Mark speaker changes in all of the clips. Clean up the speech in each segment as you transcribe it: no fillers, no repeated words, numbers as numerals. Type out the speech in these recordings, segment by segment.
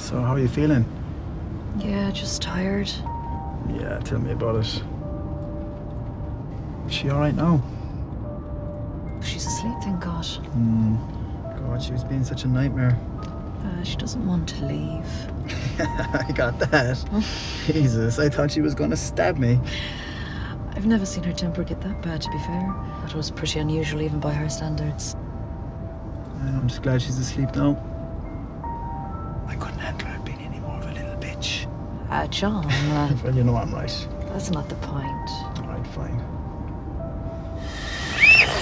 Speaker 1: So how are you feeling?
Speaker 2: Yeah, just tired.
Speaker 1: Yeah, tell me about it. Is she alright now?
Speaker 2: She's asleep, thank God.
Speaker 1: God, she was being such a nightmare.
Speaker 2: She doesn't want to leave.
Speaker 1: I got that. Jesus, I thought she was gonna stab me.
Speaker 2: I've never seen her temper get that bad, to be fair. That was pretty unusual even by her standards.
Speaker 1: I'm just glad she's asleep now. I couldn't handle her being any more of a little bitch.
Speaker 2: John,
Speaker 1: Well, you know I'm right.
Speaker 2: that's not the point.
Speaker 1: Alright, fine.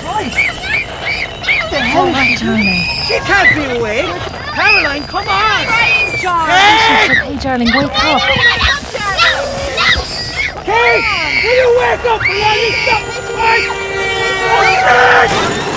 Speaker 2: What the hell is that, darling?
Speaker 3: She can't be awake. Caroline, come on!
Speaker 2: John! Hey, darling, wake up.
Speaker 3: Hey! Will you wake up? Will you stop?